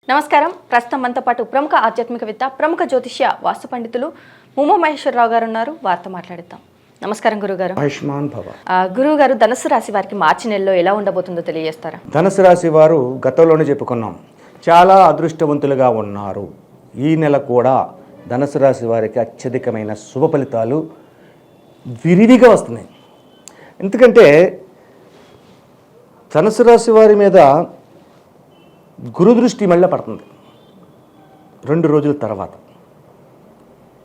నమస్కారం. ప్రస్తుతం మనతో పాటు ప్రముఖ ఆధ్యాత్మికవేత్త, ప్రముఖ జ్యోతిష్య వాస్తు పండితులు ముమ్ము మహేశ్వరరావు గారు ఉన్నారు. వారితో మాట్లాడిద్దాం. నమస్కారం గురుగారు. ఆయుష్మాన్ భవ. గురుగారు, ధనుసు రాశి వారికి మార్చి నెలలో ఎలా ఉండబోతుందో తెలియజేస్తారా? ధనుసు రాశి వారు గతంలోనే చెప్పుకున్నాం, చాలా అదృష్టవంతులుగా ఉన్నారు. ఈ నెల కూడా ధనుసు రాశి వారికి అత్యధికమైన శుభ ఫలితాలు విరివిగా వస్తున్నాయి. ఎందుకంటే ధనుసు రాశి వారి మీద గురు దృష్టి మళ్ళీ పడుతుంది 2 రోజుల తర్వాత.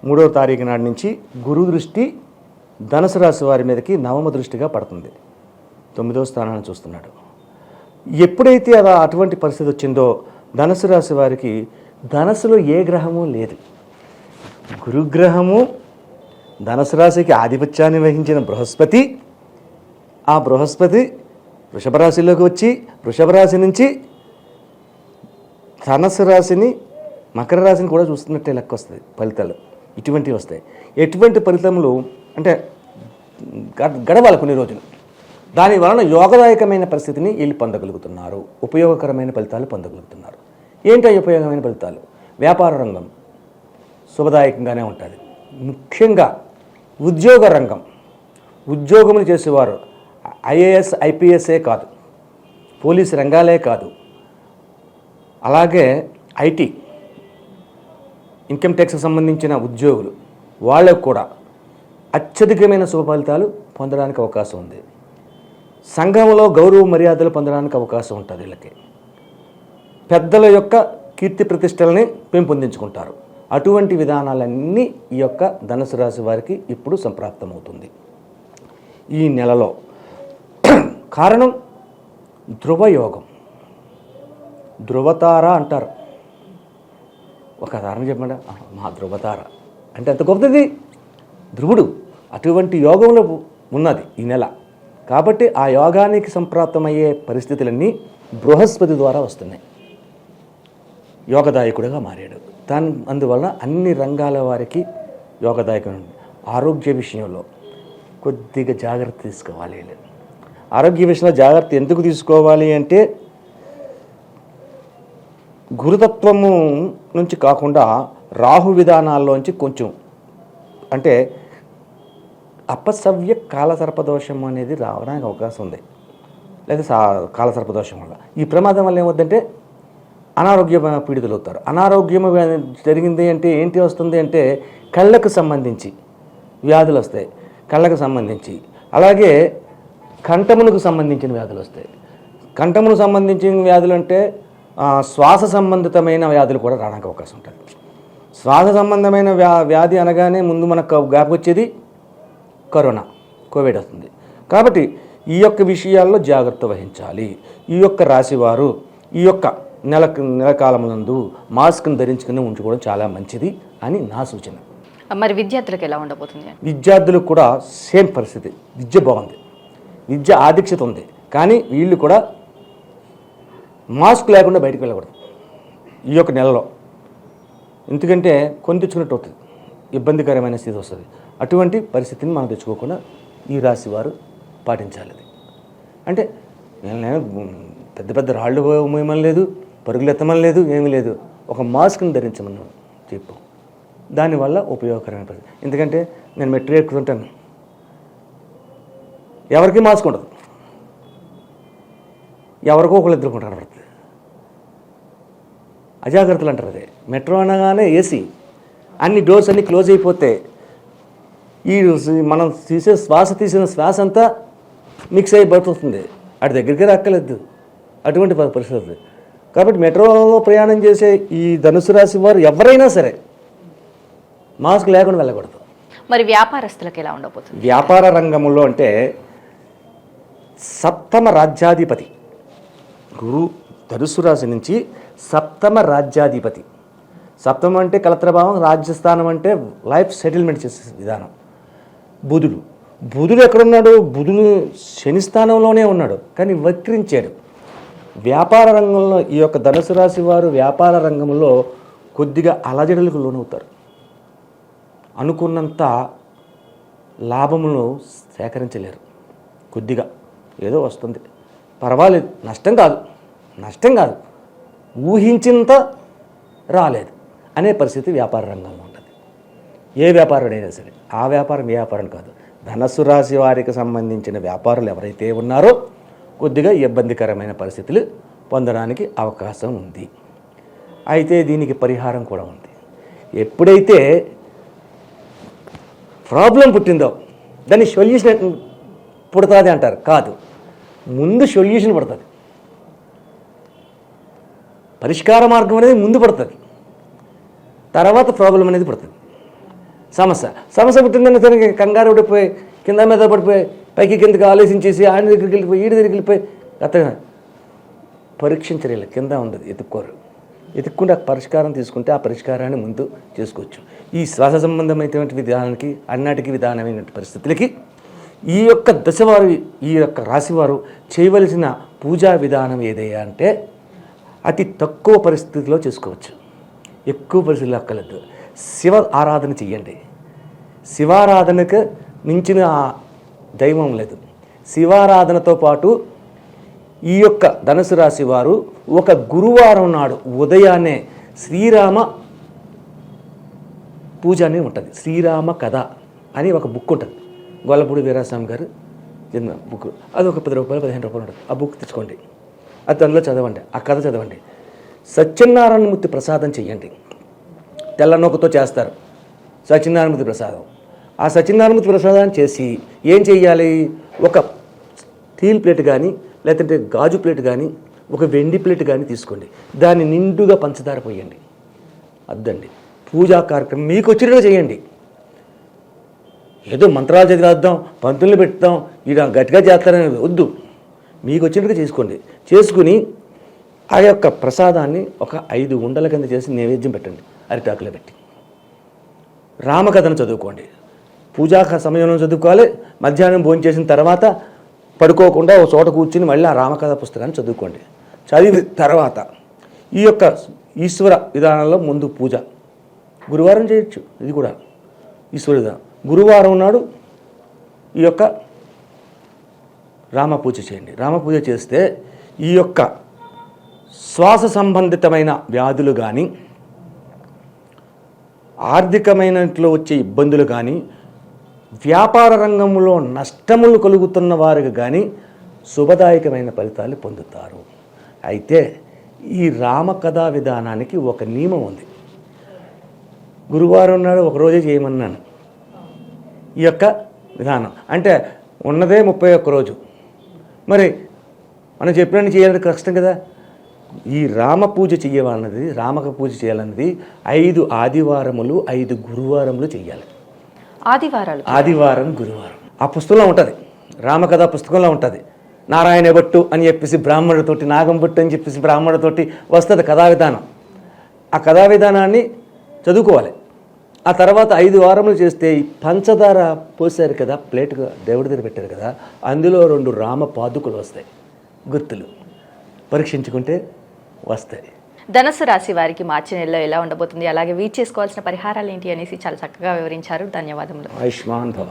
3వ తారీఖు నాటి నుంచి గురు దృష్టి ధనుసు రాశి వారి మీదకి నవమ దృష్టిగా పడుతుంది. 9వ స్థానాన్ని చూస్తున్నాడు. ఎప్పుడైతే అటువంటి పరిస్థితి వచ్చిందో ధనుసు రాశి వారికి ధనస్సులో ఏ గ్రహము లేదు. గురుగ్రహము ధనుసు రాశికి ఆధిపత్యాన్ని వహించిన బృహస్పతి, ఆ బృహస్పతి వృషభ రాశిలోకి వచ్చి వృషభ రాశి నుంచి ధనుసు రాశిని మకర రాశిని కూడా చూస్తున్నట్టే లెక్క వస్తుంది. ఫలితాలు ఇటువంటివి వస్తాయి. ఎటువంటి ఫలితములు అంటే గడవాలి కొన్ని రోజులు. దాని వలన యోగదాయకమైన పరిస్థితిని వీళ్ళు పొందగలుగుతున్నారు, ఉపయోగకరమైన ఫలితాలు పొందగలుగుతున్నారు. ఏంటో ఉపయోగమైన ఫలితాలు? వ్యాపార రంగం శుభదాయకంగానే ఉంటుంది. ముఖ్యంగా ఉద్యోగ రంగం, ఉద్యోగములు చేసేవారు ఐఏఎస్ ఐపీఎస్ఏ కాదు, పోలీసు రంగాలే కాదు, అలాగే ఐటీ ఇన్కమ్ ట్యాక్స్కి సంబంధించిన ఉద్యోగులు వాళ్ళకు కూడా అత్యధికమైన శుభ ఫలితాలు పొందడానికి అవకాశం ఉంది. సంఘంలో గౌరవ మర్యాదలు పొందడానికి అవకాశం ఉంటుంది. వీళ్ళకి పెద్దల యొక్క కీర్తి ప్రతిష్టలని పెంపొందించుకుంటారు. అటువంటి విధానాలన్నీ ఈ యొక్క ధనుసు రాశి వారికి ఇప్పుడు సంప్రాప్తమవుతుంది ఈ నెలలో. కారణం ధ్రువయోగం, ధ్రువతార అంటారు. ఒక తారని చెప్పండి, మా ధ్రువతార అంటే అంత గొప్పది ధ్రువుడు. అటువంటి యోగంలో ఉన్నది ఈ నెల. కాబట్టి ఆ యోగానికి సంప్రాప్తమయ్యే పరిస్థితులన్నీ బృహస్పతి ద్వారా వస్తున్నాయి. యోగదాయకుడిగా మారాడు. అందువలన అన్ని రంగాల వారికి యోగదాయకం. ఆరోగ్య విషయంలో కొద్దిగా జాగ్రత్త తీసుకోవాలి. ఆరోగ్య విషయంలో జాగ్రత్త ఎందుకు తీసుకోవాలి అంటే గురుతత్వము నుంచి కాకుండా రాహు విధానాల్లోంచి కొంచెం అంటే అపసవ్య కాలసర్పదోషం అనేది రావడానికి అవకాశం ఉంది. లేదా కాలసర్పదోషం వల్ల ఈ ప్రమాదం వల్ల ఏమవుతుందంటే అనారోగ్య పీడితులు అవుతారు. అనారోగ్యం జరిగింది అంటే ఏంటి వస్తుంది అంటే కళ్ళకు సంబంధించి వ్యాధులు వస్తాయి, కళ్ళకు సంబంధించి. అలాగే కంఠమునకు సంబంధించిన వ్యాధులు వస్తాయి. కంఠమునకు సంబంధించిన వ్యాధులు అంటే శ్వాస సంబంధితమైన వ్యాధులు కూడా రావడానికి అవకాశం ఉంటుంది. శ్వాస సంబంధమైన వ్యాధి అనగానే ముందు మనకు గ్యాప్ వచ్చేది కరోనా, కోవిడ్ వస్తుంది. కాబట్టి ఈ యొక్క విషయాల్లో జాగ్రత్త వహించాలి. ఈ యొక్క రాశివారు ఈ యొక్క నెల కాలమునందు మాస్క్ను ధరించుకుని ఉంచుకోవడం చాలా మంచిది అని నా సూచన. మరి విద్యార్థులకు ఎలా ఉండబోతుంది? విద్యార్థులకు కూడా సేమ్ పరిస్థితి. విద్య బాగుంది, విద్య ఆధిక్యత ఉంది, కానీ వీళ్ళు కూడా మాస్క్ లేకుండా బయటకు వెళ్ళకూడదు ఈ యొక్క నెలలో. ఎందుకంటే కొని తెచ్చుకున్నట్టు అవుతుంది, ఇబ్బందికరమైన స్థితి వస్తుంది. అటువంటి పరిస్థితిని మనం తెచ్చుకోకుండా ఈ రాశి వారు పాటించాలి. అంటే నేను పెద్ద పెద్ద రాళ్ళు మోయమని లేదు, పరుగులు ఎత్తమని లేదు, ఏమీ లేదు. ఒక మాస్క్ని ధరించమని చెప్పు. దానివల్ల ఉపయోగకరమైన పరిస్థితి. ఎందుకంటే నేను మెట్రో ఎక్కుతుంటాను, ఎవరికి మాస్క్ ఉండదు, ఎవరికో ఒకళ్ళు ఎదుర్కొంటారు కనబడుతుంది. అజాగ్రత్తలు అంటారు. అదే మెట్రో అనగానే ఏసీ, అన్ని డోర్స్ అన్నీ క్లోజ్ అయిపోతే ఈ మనం తీసిన శ్వాస అంతా మిక్స్ అయి పడుతుంది, అటు దగ్గరికి రాక్కలేదు. అటువంటి పరిస్థితి. కాబట్టి మెట్రోలో ప్రయాణం చేసే ఈ ధనుసు రాశి వారు ఎవరైనా సరే మాస్క్ లేకుండా వెళ్ళకూడదు. మరి వ్యాపారస్తులకు ఎలా ఉండబోతుంది? వ్యాపార రంగంలో అంటే సప్తమ రాజ్యాధిపతి గురు ధనుసు రాశి నుంచి సప్తమ రాజ్యాధిపతి. సప్తమం అంటే కలత్రభావం, రాజ్యస్థానం అంటే లైఫ్ సెటిల్మెంట్ చేసే విధానం. బుధుడు ఎక్కడున్నాడు? బుధుడు శని స్థానంలోనే ఉన్నాడు, కానీ వక్రించాడు. వ్యాపార రంగంలో ఈ యొక్క ధనుసు రాశి వారు వ్యాపార రంగంలో కొద్దిగా అలజడులకు లోనవుతారు. అనుకున్నంత లాభమును సేకరించలేరు. కొద్దిగా ఏదో వస్తుంది, పర్వాలేదు, నష్టం కాదు. ఊహించినంత రాలేదు అనే పరిస్థితి వ్యాపార రంగంలో ఉంటుంది. ఏ వ్యాపారుడైనా సరే ఆ వ్యాపారం ఏ వ్యాపారం కాదు, ధనస్సు రాశి వారికి సంబంధించిన వ్యాపారులు ఎవరైతే ఉన్నారో కొద్దిగా ఇబ్బందికరమైన పరిస్థితులు పొందడానికి అవకాశం ఉంది. అయితే దీనికి పరిహారం కూడా ఉంది. ఎప్పుడైతే ప్రాబ్లం పుట్టిందో దాన్ని సొల్యూషన్ పుడుతుంది అంటారు, కాదు, ముందు సొల్యూషన్ పడుతుంది. పరిష్కార మార్గం అనేది ముందు పడుతుంది, తర్వాత ప్రాబ్లం అనేది పడుతుంది. సమస్య పుట్టిందని సరే కంగారు పడిపోయి కింద మీద పడిపోయి పైకి కిందకి ఆలోచించేసి ఆయన దగ్గరికి వెళ్ళిపోయి ఈడి దగ్గరికి వెళ్ళిపోయి అతను పరీక్షించలేదు, కింద ఉండదు, ఎత్తుక్కుంటే ఆ పరిష్కారం తీసుకుంటే ఆ పరిష్కారాన్ని ముందు చేసుకోవచ్చు. ఈ శ్వాస సంబంధమైనటువంటి విధానానికి అన్నిటికీ విధానమైన పరిస్థితులకి ఈ యొక్క దశవారు ఈ యొక్క రాశివారు చేయవలసిన పూజా విధానం ఏదయ్యా అంటే అతి తక్కువ పరిస్థితిలో చేసుకోవచ్చు, ఎక్కువ పరిస్థితులు అక్కర్లేదు. శివ ఆరాధన చెయ్యండి. శివారాధనకు మించిన దైవం లేదు. శివారాధనతో పాటు ఈ యొక్క ధనుసు రాశి వారు ఒక గురువారం నాడు ఉదయాన్నే శ్రీరామ పూజ అని ఉంటుంది. శ్రీరామ కథ అని ఒక బుక్ ఉంటుంది, గొల్లపూడి వీరాస్వామి గారు చిన్న బుక్. అది ఒక 10 రూపాయలు 15 రూపాయలు ఉంటుంది. ఆ బుక్ తెచ్చుకోండి, అది అందులో చదవండి, ఆ కథ చదవండి. సత్యనారాయణమూర్తి ప్రసాదం చెయ్యండి. తెల్ల నూకతో చేస్తారు సత్యనారాయణమూర్తి ప్రసాదం. ఆ సత్యనారాయణమూర్తి ప్రసాదాన్ని చేసి ఏం చెయ్యాలి, ఒక స్టీల్ ప్లేట్ కానీ లేదంటే గాజు ప్లేట్ కానీ ఒక వెండి ప్లేట్ కానీ తీసుకోండి, దాన్ని నిండుగా పంచదార పోయండి. అద్దండి పూజా కార్యక్రమం మీకు వచ్చినట్టుగా చేయండి. ఏదో మంత్రాలు చదివేద్దాం, పంతుల్ని పెడతాం, ఇలా గట్టిగా చేస్తారని వద్దు, మీకు వచ్చినట్టుగా చేసుకోండి. చేసుకుని ఆ యొక్క ప్రసాదాన్ని ఒక 5 ఉండల కింద చేసి నైవేద్యం పెట్టండి, అరిటాకులో పెట్టి. రామకథను చదువుకోండి. పూజా సమయంలో చదువుకోవాలి. మధ్యాహ్నం భోజనం చేసిన తర్వాత పడుకోకుండా ఒక చోట కూర్చుని మళ్ళీ ఆ రామకథ పుస్తకాన్ని చదువుకోండి. చదివిన తర్వాత ఈ యొక్క ఈశ్వర విధానంలో ముందు పూజ గురువారం చేయొచ్చు. ఇది కూడా ఈశ్వర విధానం. గురువారం నాడు ఈ యొక్క రామ పూజ చేయండి. రామ పూజ చేస్తే ఈ యొక్క శ్వాస సంబంధితమైన వ్యాధులు కానీ ఆర్థికమైనట్లో వచ్చే ఇబ్బందులు కానీ వ్యాపార రంగంలో నష్టములు కలుగుతున్న వారికి కానీ శుభదాయకమైన ఫలితాలు పొందుతారు. అయితే ఈ రామకథా విధానానికి ఒక నియమం ఉంది. గురువారం నాడు ఒకరోజే చేయమన్నాను ఈ యొక్క విధానం. అంటే ఉన్నదే 31 రోజు, మరి మనం చెప్పినట్టు చేయాలంటే కష్టం కదా. ఈ రామ పూజ చెయ్యాలన్నది, రామక పూజ చేయాలన్నది 5 ఆదివారములు 5 గురువారములు చెయ్యాలి. ఆదివారం గురువారం ఆ పుస్తకంలో ఉంటుంది, రామకథ పుస్తకంలో ఉంటుంది. నారాయణ భట్టు అని చెప్పేసి బ్రాహ్మణుడితోటి, నాగం భట్టు అని చెప్పేసి బ్రాహ్మణుడితోటి వస్తుంది కథా విధానం. ఆ కథా విధానాన్ని చదువుకోవాలి. ఆ తర్వాత 5 వారములు చేస్తే ఈ పంచదార పోసారు కదా, ప్లేట్గా దేవుడి దగ్గర పెట్టారు కదా, అందులో 2 రామ పాదుకలు వస్తాయి, గుర్తులు పరీక్షించుకుంటే వస్తాయి. ధనుసు రాశి వారికి మార్చి నెలలో ఎలా ఉండబోతుంది, అలాగే వీట్ చేసుకోవాల్సిన పరిహారాలు ఏంటి అనేసి చాలా చక్కగా వివరించారు. ధన్యవాదములు. ఆయుష్మాన్ భవ.